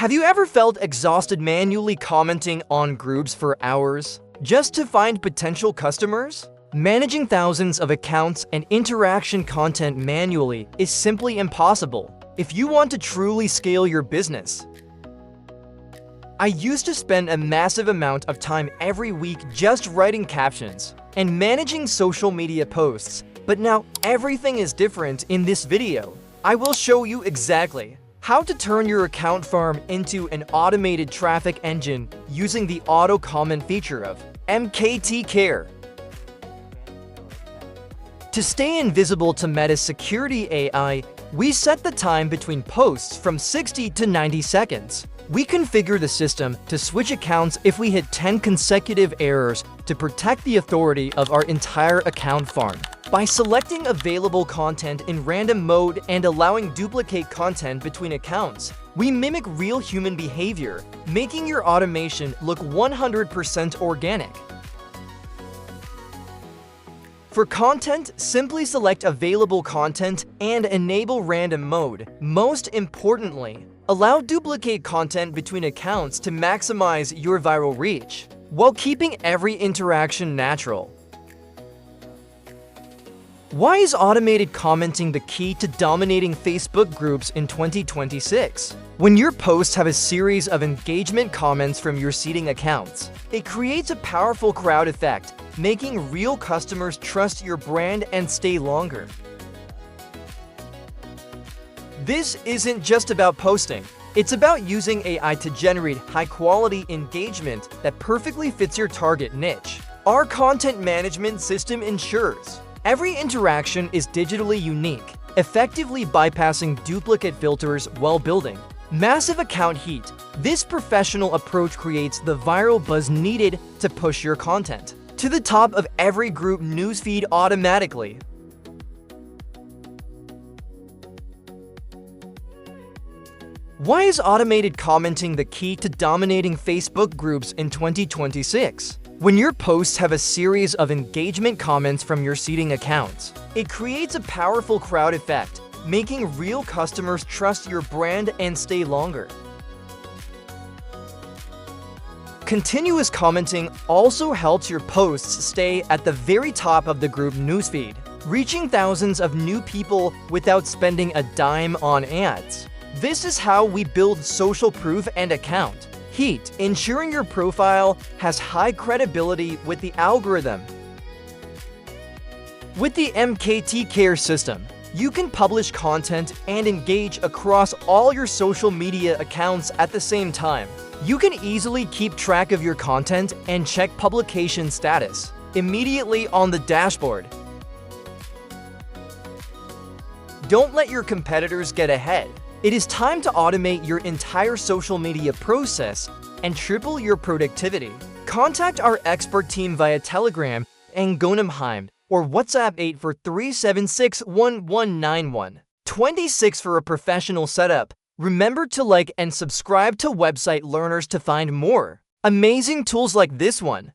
Have you ever felt exhausted manually commenting on groups for hours just to find potential customers? Managing thousands of accounts and interaction content manually is simply impossible if you want to truly scale your business. I used to spend a massive amount of time every week just writing captions and managing social media posts, but now everything is different. In this video, I will show you exactly how to turn your account farm into an automated traffic engine using the auto comment feature of 𝐓𝐞𝐥𝐶. To stay invisible to Meta's security AI, we set the time between posts from 60 to 90 seconds. We configure the system to switch accounts if we hit 10 consecutive errors to protect the authority of our entire account farm. By selecting available content in random mode and allowing duplicate content between accounts, we mimic real human behavior, making your automation look 100% organic. For content, simply select available content and enable random mode. Most importantly, allow duplicate content between accounts to maximize your viral reach, while keeping every interaction natural. Why is automated commenting the key to dominating Facebook groups in 2026? When your posts have a series of engagement comments from your seeding accounts, it creates a powerful crowd effect, making real customers trust your brand and stay longer. This isn't just about posting. It's about using AI to generate high-quality engagement that perfectly fits your target niche. Our content management system ensures every interaction is digitally unique, effectively bypassing duplicate filters while building massive account heat. This professional approach creates the viral buzz needed to push your content to the top of every group newsfeed automatically. Why is automated commenting the key to dominating Facebook groups in 2026? When your posts have a series of engagement comments from your seeding accounts, it creates a powerful crowd effect, making real customers trust your brand and stay longer. Continuous commenting also helps your posts stay at the very top of the group newsfeed, reaching thousands of new people without spending a dime on ads. This is how we build social proof and account heat, ensuring your profile has high credibility with the algorithm. With the 𝐓𝐞𝐥𝐶 system, you can publish content and engage across all your social media accounts at the same time. You can easily keep track of your content and check publication status immediately on the dashboard. Don't let your competitors get ahead. It is time to automate your entire social media process and triple your productivity. Contact our expert team via Telegram and 𝐓𝐞𝐥𝐞𝐦 or WhatsApp 843761191. 26 for a professional setup. Remember to like and subscribe to Website Learners to find more amazing tools like this one.